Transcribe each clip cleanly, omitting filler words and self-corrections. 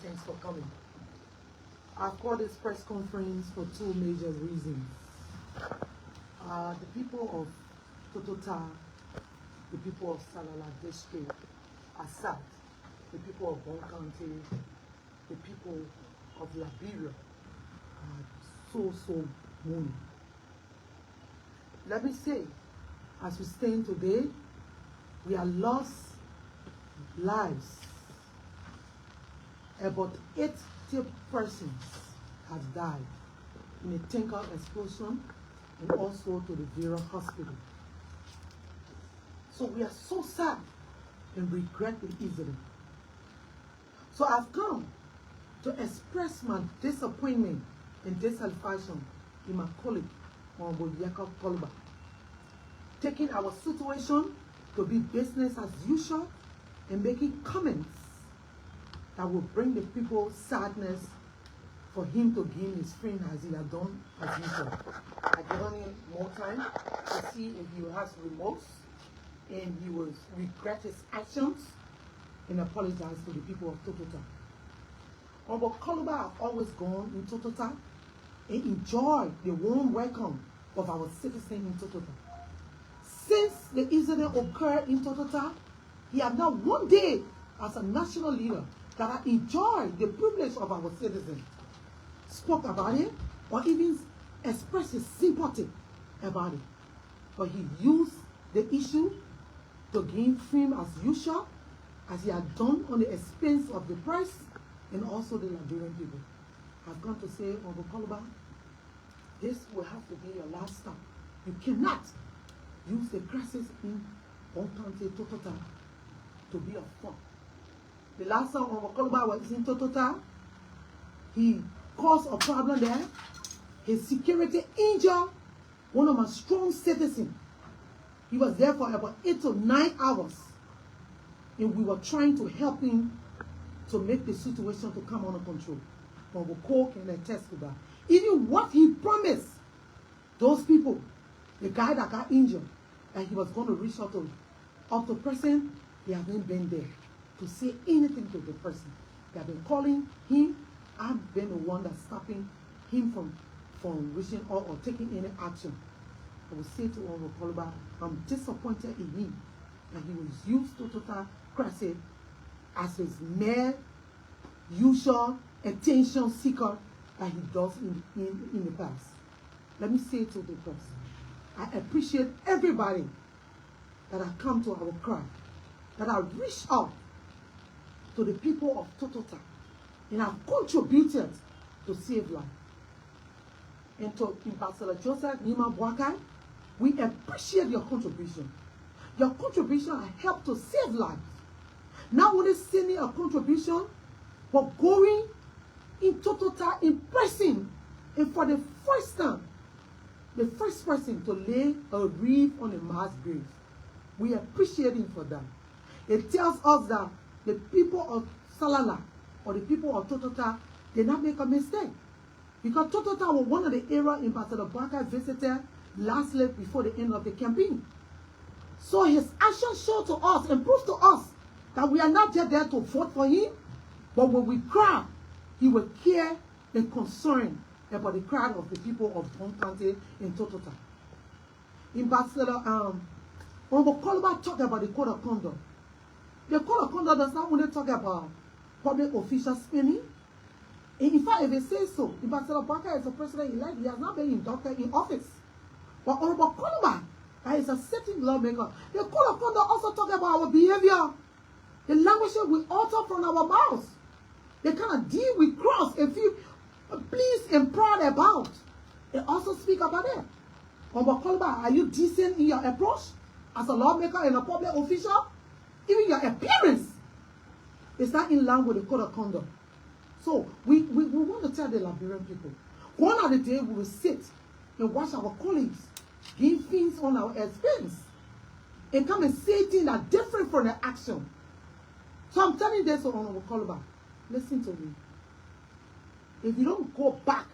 Thanks for coming. I've called this press conference for two major reasons. The people of Totota, the people of Salala District are sad. The people of Boakai, the people of Liberia are so mourning. Let me say, as we stand today, we have lost lives. About 80 persons have died in a tanker explosion and also to the Liberia hospital. So we are so sad and regret the incident. So I've come to express my disappointment and dissatisfaction in my colleague, Yekeh Kolubah, taking our situation to be business as usual and making comments that will bring the people sadness for him to gain his friend as he had done as usual. I don't need more time to see if he has remorse and he will regret his actions and apologize to the people of Totota. Honorable Kolubah have always gone in Totota and enjoyed the warm welcome of our citizens in Totota. Since the incident occurred in Totota, he has not one day as a national leader that I enjoyed the privilege of our citizens, spoke about it, or even expressed his sympathy about it. But he used the issue to gain fame as usual, as he had done on the expense of the press and also the Liberian people. I've come to say, Honorable Kolubah, this will have to be your last stop. You cannot use the crisis in Boakai, Totota to be a fun. The last time Honorable Kolubah was in Totota, he caused a problem there. His security injured one of my strong citizens. He was there for about 8 to 9 hours. And we were trying to help him to make the situation to come under control. Honorable Cole can attest to that. Even what he promised those people, the guy that got injured, that he was going to reach out to, up to present, he hasn't been there to say anything to the person. They have been calling him. I've been the one that's stopping him from reaching out or taking any action. I will say to Honorable Kolubah, I'm disappointed in him that he was used to Totota crisis as his mere usual attention seeker that he does in the past. Let me say to the press, I appreciate everybody that have come to our cry, that have reached out to the people of Totota and have contributed to save life. And to Ambassador Joseph Moima Boakai, we appreciate your contribution. Your contribution has helped to save lives. Not only sending a contribution, but going in Totota in person, and for the first time, the first person to lay a wreath on a mass grave. We appreciate him for that. It tells us that the people of Salala or the people of Totota did not make a mistake. Because Totota was one of the areas Ambassador Boakai visited lastly before the end of the campaign. So his actions show to us and prove to us that we are not just there to vote for him, but when we cry, he will care and concern about the crowd of the people of Boakai and Totota. Ambassador Honorable Kolubah talked about the code of conduct. The code of conduct does not only talk about public official spending. And in fact, if it says so, Ambassador Boakai is a president-elect, he has not been inducted in office. But Honorable Kolubah, that is a sitting lawmaker, the code of conduct also talks about our behavior, the language we utter from our mouths. They kind of deal with cross and feel pleased and proud about. They also speak about it. Honorable Kolubah, are you decent in your approach as a lawmaker and a public official? Even your appearance is not in line with the code of conduct. So we want to tell the Liberian people, one of the day we will sit and watch our colleagues give things on our expense and come and say things that are different from the action. So I'm telling this to Honorable Kolubah, listen to me. If you don't go back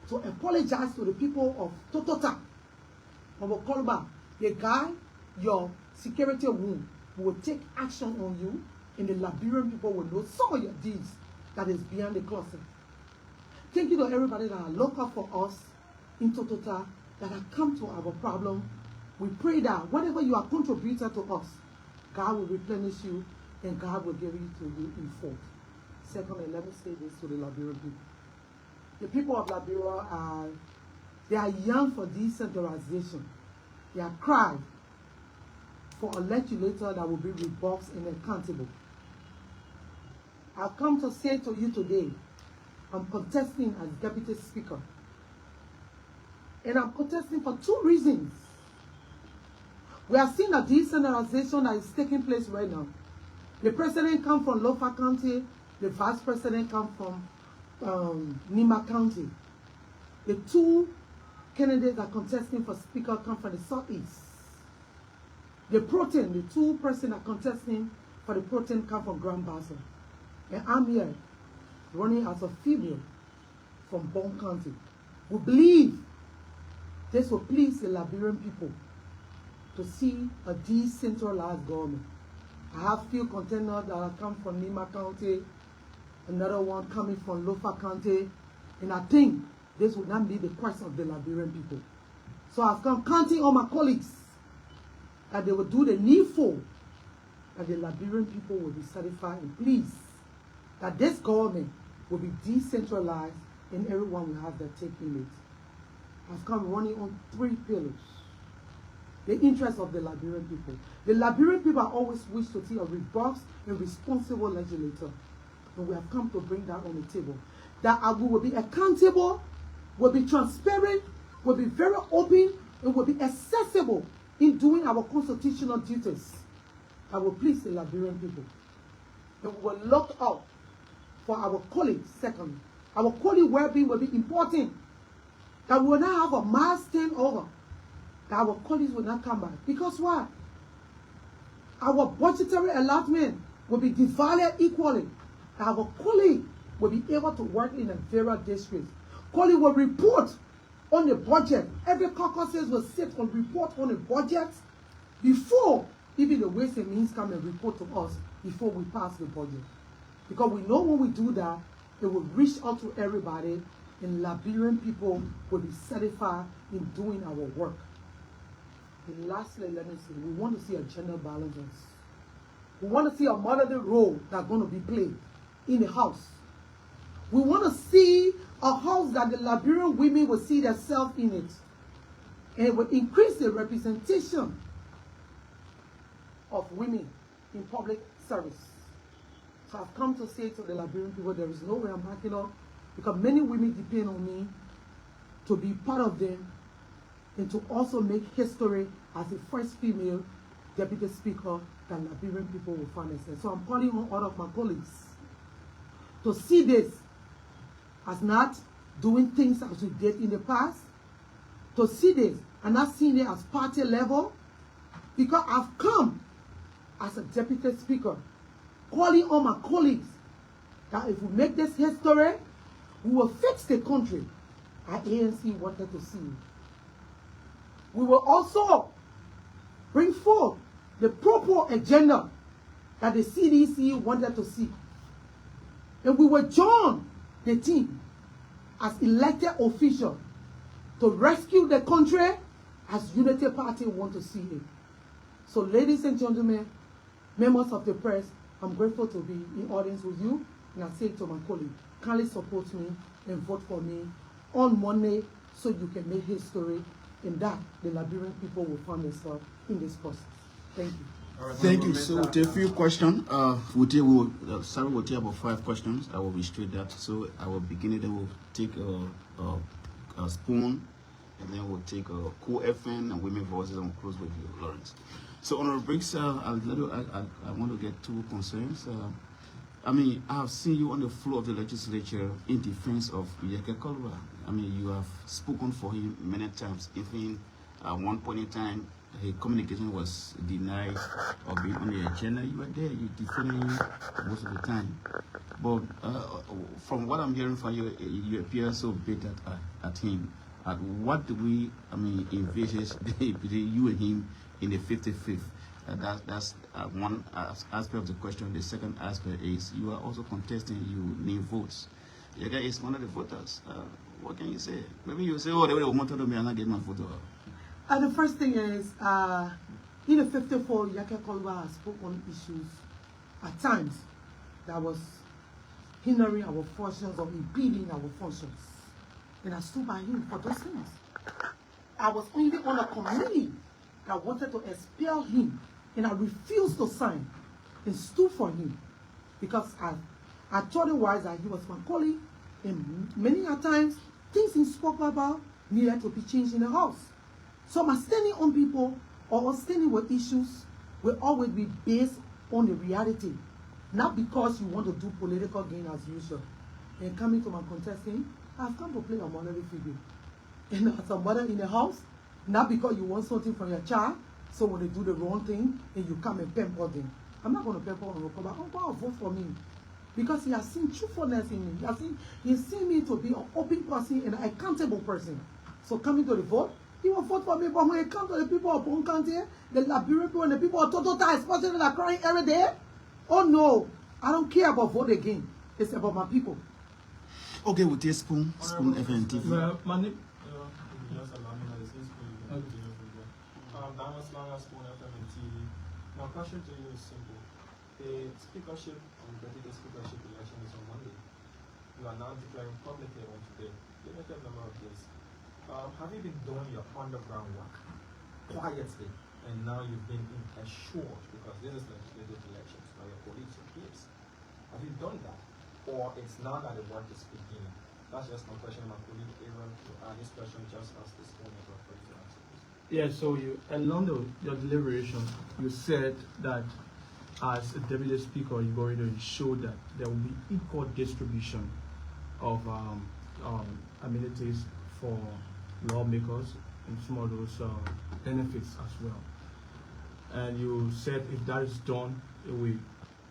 to apologize to the people of Totota, Honorable Kolubah, the guy, your security wound, will take action on you, and the Liberian people will know some of your deeds that is beyond the closet. Thank you to everybody that are local for us in Totota, that have come to our problem. We pray that whatever you are contributing to us, God will replenish you and God will give it to you in full. Secondly, let me say this to the Liberian people. The people of Liberia they are young for decentralization. They are crying for a legislator that will be robust and accountable. I've come to say to you today, I'm contesting as Deputy Speaker. And I'm contesting for two reasons. We are seeing a decentralization that is taking place right now. The president comes from Lofa County, the vice president comes from Nima County. The two candidates that are contesting for speaker come from the southeast. The two persons that are contesting for the protein come from Grand Basin. And I'm here running as a female from Bon County. We believe this will please the Liberian people to see a decentralized government. I have few contenders that have come from Nima County, another one coming from Lofa County, and I think this will not be the quest of the Liberian people. So I've come counting on my colleagues that they will do the needful, that the Liberian people will be satisfied and pleased, that this government will be decentralized and everyone will have their take in it. I've come running on 3 pillars. The interest of the Liberian people. The Liberian people are always wish to see a robust and responsible legislator. And we have come to bring that on the table. That we will be accountable, will be transparent, will be very open, and will be accessible in doing our constitutional duties. That will please the Liberian people. And we will look out for our colleagues. Second, our colleague well-being will be important. That we will not have a mass turnover. That our colleagues will not come back. Because why? Our budgetary allotment will be divided equally. That our colleague will be able to work in a various districts. Colleague will report on the budget. Every caucuses will sit and report on the budget before even the Ways and Means come and report to us before we pass the budget. Because we know when we do that, it will reach out to everybody and Liberian people will be satisfied in doing our work. And lastly, let me say, we want to see a gender balance. We want to see a motherly role that's going to be played in the house. We want to see a house that the Liberian women will see themselves in it. And it will increase the representation of women in public service. So I've come to say to the Liberian people, there is no way I'm backing up, because many women depend on me to be part of them and to also make history as the first female deputy speaker that Liberian people will find themselves. So I'm calling on all of my colleagues to see this as not doing things as we did in the past, to see this and not seeing it as party level, because I've come as a deputy speaker calling on my colleagues that if we make this history, we will fix the country as ANC wanted to see. We will also bring forth the proper agenda that the CDC wanted to see. And we will join the team as elected officials to rescue the country as Unity Party want to see it. So ladies and gentlemen, members of the press, I'm grateful to be in audience with you. And I say to my colleague, kindly support me and vote for me on Monday so you can make history, and that the Liberian people will find themselves in this process. Thank you. Thank you. So, with a few questions, we'll take about 5 questions. I will restrict that. So, I will begin it, then we'll take a spoon, and then we'll take a cool FN and women voices, and we'll close with you, Lawrence. So, Honorable Briggs, I want to get 2 concerns. I mean, I have seen you on the floor of the legislature in defense of Yekeh Kolubah. I mean, you have spoken for him many times. Even at one point in time, his communication was denied or being on the agenda. You were there, you defended him most of the time. But from what I'm hearing from you, you appear so bitter at him. What do we, envisage between you and him in the 55th? That's one aspect of the question. The second aspect is you are also contesting, you need votes. Yekeh is one of the voters. What can you say? Maybe you say, oh, they will want to me and not get my vote. The first thing is, in the 54, Yekeh Kolubah spoke on issues at times that was hindering our functions or impeding our functions. And I stood by him for those things. I was only on a committee that wanted to expel him, and I refused to sign and stood for him because I told him wise that he was my colleague, and many a times things he spoke about needed to be changed in the house. So my standing on people or standing with issues will always be based on the reality, not because you want to do political gain as usual. And coming to my contesting, I've come to play a motherly figure. And as a mother in the house, not because you want something from your child, so when they do the wrong thing, and you come and pamper them. I'm not going to pamper on Rokoba. I'm going to vote for me. Because he has seen truthfulness in me. He has seen me to be an open person and an accountable person. So coming to the vote, he will vote for me. But when it comes to the people of Boakai, the Liberian people and the people of Totota, especially that are crying every day, oh no, I don't care about vote again. It's about my people. Okay, we'll take Spoon FNTV. My name. My question to you is simple. The speakership and deputy speakership election is on Monday. You are now declaring publicly on today. Limited number of days. Have you been doing your underground work quietly, and now you've been assured because this is legislative elections by your colleagues and peers? Have you done that, or it's now that the work is beginning? That's just my question. My colleague Aaron will add this question just as this moment of for you to answer this. Yeah, so you along your deliberation, you said that as a deputy speaker, you're going to ensure that there will be equal distribution of amenities for lawmakers and some of those benefits as well. And you said if that is done, it will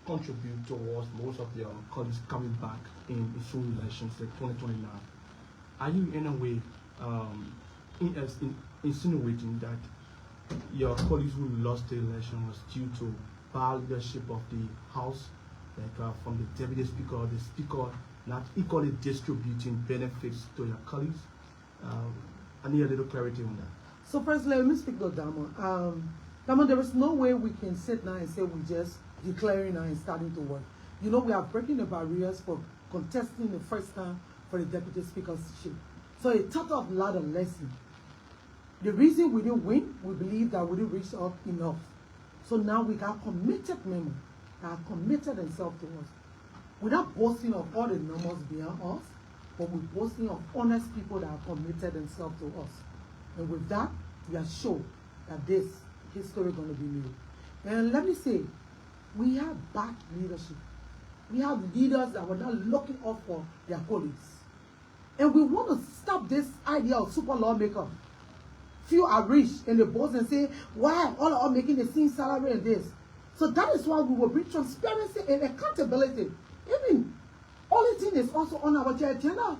contribute towards most of your colleagues coming back in soon elections like 2029. Are you in a way insinuating that your colleagues who lost the election was due to bad leadership of the House, like from the deputy speaker or the speaker not equally distributing benefits to your colleagues? I need a little clarity on that. So first, let me speak to Dama. Dama, there is no way we can sit now and say we just declaring now and starting to work. You know, we are breaking the barriers for contesting the first time for the deputy speakership. So it taught us a lot of lessons. The reason we didn't win, we believe that we didn't reach up enough. So now we got committed members that are committed themselves to us. We're not boasting of all the numbers beyond us, but we're boasting of honest people that are committed themselves to us. And with that, we are sure that this history is going to be made. And let me say, we have bad leadership. We have leaders that were not looking out for their colleagues. And we want to stop this idea of super lawmaker. Few are rich and they boast and say, why all are making the same salary and this? So that is why we will bring transparency and accountability. Even only thing is also on our agenda.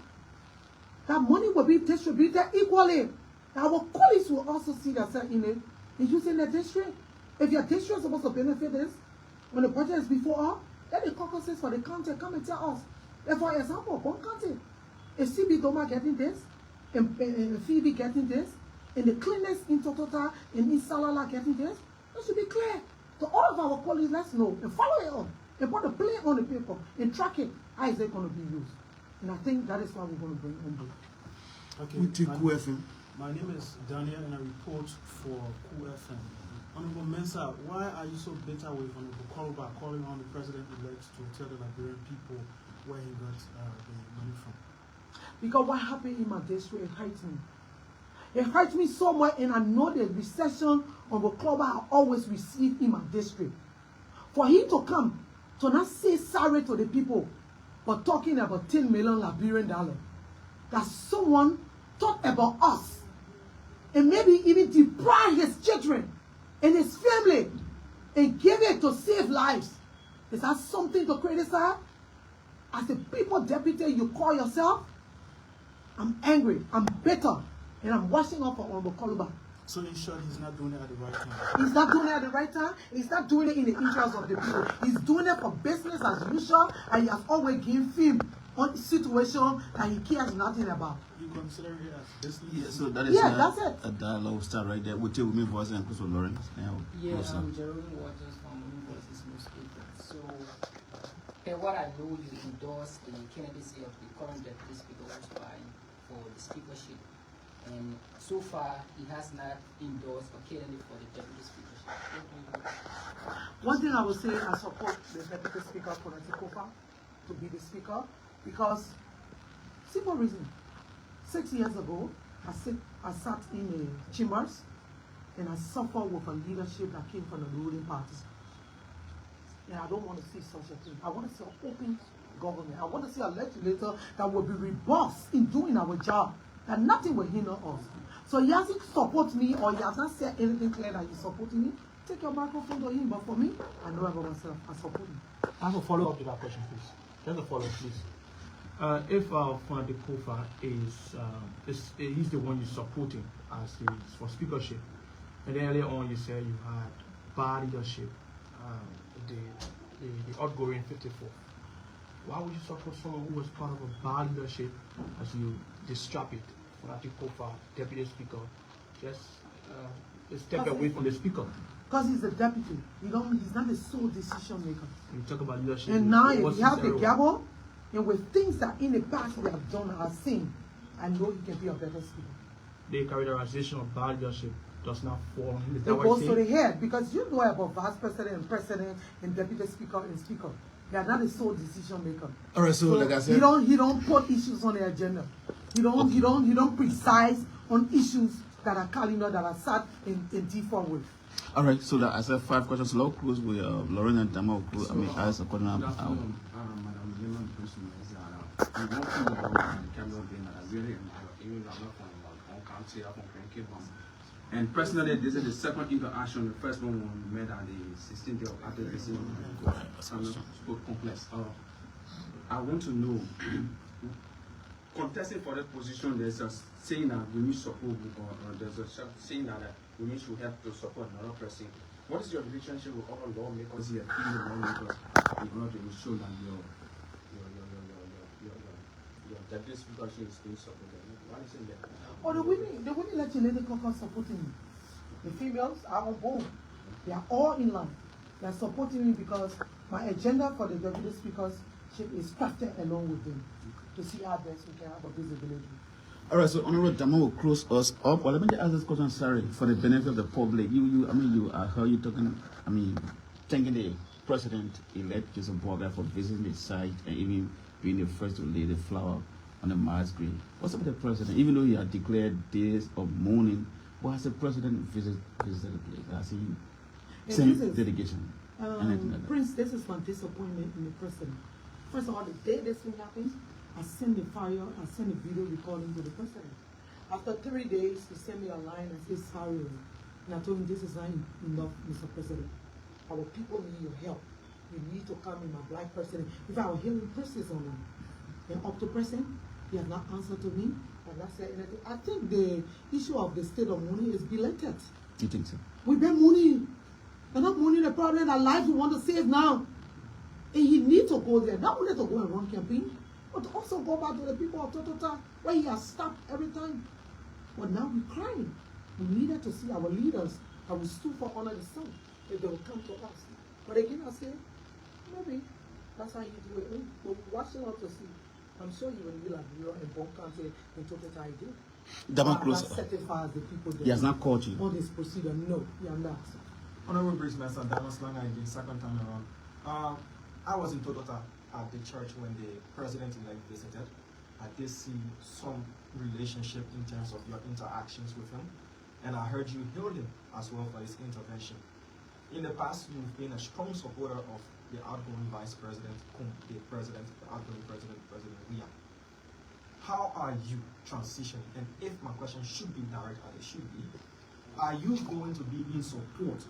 That money will be distributed equally. Our colleagues will also see themselves in it and using their district. If your district is supposed to benefit this, when the budget is before us, let the caucuses for the county come and tell us. If, for example, one county, if CB Doma getting this, and Phoebe getting this, and the cleaners in Totota and in Salala getting this, that should be clear. So all of our colleagues, let's know and follow it up and put the play on the paper and track it. How is it going to be used? And I think that is why we're going to bring on board. Okay. My name is Daniel and I report for QFM. Honorable Mensah, why are you so bitter with Honorable Kolubah calling on the president-elect to tell the Liberian people where he got the money from? Because what happened in my district, it hurts me. It hurts me so much, and I know the recession Honorable Kolubah I always received in my district. For him to come to not say sorry to the people, but talking about 10 million Liberian dollars, that someone thought about us and maybe even deprive his children and his family and give it to save lives. Is that something to criticize? As a people deputy you call yourself? I'm angry, I'm bitter, and I'm washing up for Honorable Kolubah. So in short, he's not doing it at the right time. He's not doing it at the right time. He's not doing it in the interest of the people. He's doing it for business as usual, and he has always given him on situation that he cares nothing about. You consider it as business? Yeah, so that is that's it. a dialogue start right there. We'll take Women Voice and Chris Lawrence. Yeah, Jerome Waters from Women Voices newspaper. So, what I know, you endorsed the candidacy of the current deputy speaker who's vying for the speakership. And so far, he has not endorsed a candidate for the deputy speakership. One thing I would say, I support the deputy speaker for Kofa to be the speaker because simple reason. 6 years ago, I sat in the chambers and I suffered with a leadership that came from the ruling party. And I don't want to see such a thing. I want to see an open government. I want to see a legislator that will be robust in doing our job, that nothing will hinder us. So he hasn't supported me or he has not said anything clear that he's supporting me. Take your microphone to him, but for me, I know about myself. I support him. I have a follow-up to that question, please. Just a follow-up, please. If Fana Kofa he's the one you're supporting as for speakership, and then earlier on you said you had bad leadership, the outgoing 54. Why would you support someone who was part of a bad leadership as you distrap it? Fana Kofa, deputy speaker, just step away from the speaker. Because he's a deputy. He's not a sole decision maker. You talk about leadership. And now if he has the gavel, and with things that in the past we have done or seen, I know he can be a better speaker. The characterization of bad leadership does not fall in the It goes to the head, because you know about vice president and deputy speaker and speaker. They are not a sole decision maker. All right, so like I said, he don't put issues on the agenda. He don't precise on issues that are calendar that are sat in default with. all right, so that I said 5 questions. So let's close with Lauren and Dama. I mean, ask a question. Madam Moima Briggs-Mensah, I want to know about the Cameroon being that I really am not from country, I'm from Cape Town. And personally, this is the second interaction. The first one we met at the 16th day of activism sport complex. I want to know, contesting for that position, there's a saying that women support, or there's a saying that women should have to support another person. What is your relationship with other lawmakers here, female lawmakers, in order to ensure that your deputy speakership is being supported? What is it there? Oh, the women legislative caucus supporting me. The females are on board. They are all in line. They are supporting me because my agenda for the deputy speakership is crafted along with them to see how best we can have a visibility. all right, so Honorable Dama will close us up. Well, let me just ask this question, sorry, for the benefit of the public. I heard you talking, thanking the president-elect Joseph Boakai for visiting the site and even being the first to lay the flower on the mass grave. What's up with the president? Even though he had declared days of mourning, why has the president visited the place? Has he sent delegation? Prince, this is my disappointment in the president. First of all, the day this thing happened, I sent the file, I sent a video recording to the president. After 3 days, he sent me a line and said, sorry. And I told him, this is not enough, Mr. President. Our people need your help. You need to come in, my black president. If I were hearing presses on him, and up to present, he has not answered to me, and not said anything. I think the issue of the state of money is belated. You think so? We've been mourning. We're not mourning the problem, our lives we want to save now. And he needs to go there, not only to go and run campaign, but to also go back to the people of Totota, where he has stopped every time. But now we're crying. We needed to see our leaders that will stood for honor the sun, if they will come to us. But again, I say, maybe that's how you do it. We're watching out to see. I'm sure you will be like Liberia and Boakai and Totota again. Dama close That up. certifies the people there. He has not called you. On this procedure, no, he has not. Honorable Briggs-Mensah, that was long again, second time around. I was in Totota at the church when the president-elect visited. I did see some relationship in terms of your interactions with him, and I heard you hail him as well for his intervention. In the past, you've been a strong supporter of the outgoing vice president, the outgoing president, President Ria. How are you transitioning? And if my question should be direct, as it should be, are you going to be in support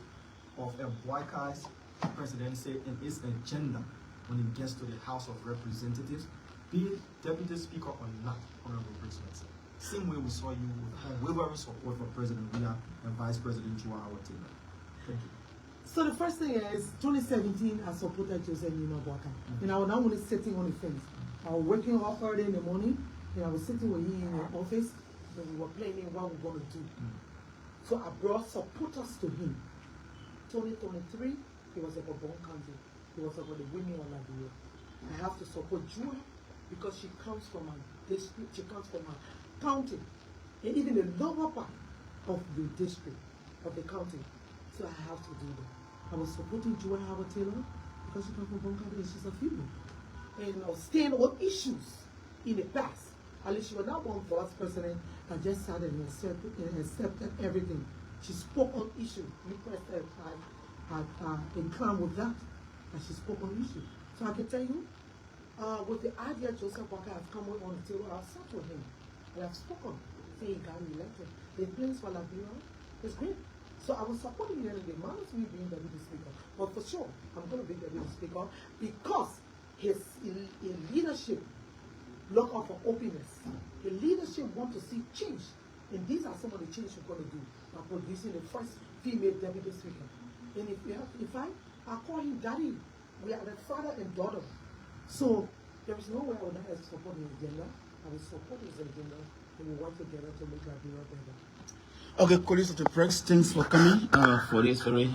of a Boakai's presidency and its agenda when it gets to the House of Representatives, be it Deputy Speaker or not, Honorable Briggs-Mensah? Same way we saw you with unwavering support for President Villa and Vice President Joao Taylor. Thank you. So the first thing is, 2017, I supported Joseph Moima Boakai. And I was not only sitting on the fence. I was working hard early in the morning, and I was sitting with him in the office, and we were planning what we're going to do. So I brought supporters to him. 2023, he was about Bon County. He was about the women of Liberia. I have to support Jua because she comes from my district, she comes from my county, and even the lower part of the district, of the county. So I have to do that. I was supporting Joy Howard Taylor because she comes from Boakai and she's a female. And I was staying on issues in the past. At least she was not one vice president that just sat and accepted everything. She spoke on issues. You president had inclined with that, and she spoke on issues. So I can tell you, with the idea Joseph Boakai has come on the table, I've sat with him and I've spoken, saying he got elected. The plans for Liberia is great. So I was supporting him in the minus me being the deputy speaker. But for sure, I'm going to be the deputy speaker because his leadership look out for openness. The leadership want to see change. And these are some of the changes we're going to do by producing the first female deputy speaker. And if I call him daddy, we are the father and daughter. So there is no way I would not support his agenda. I will support his agenda and we work together to make Liberia better. Okay, colleagues of the press, thanks for coming for this very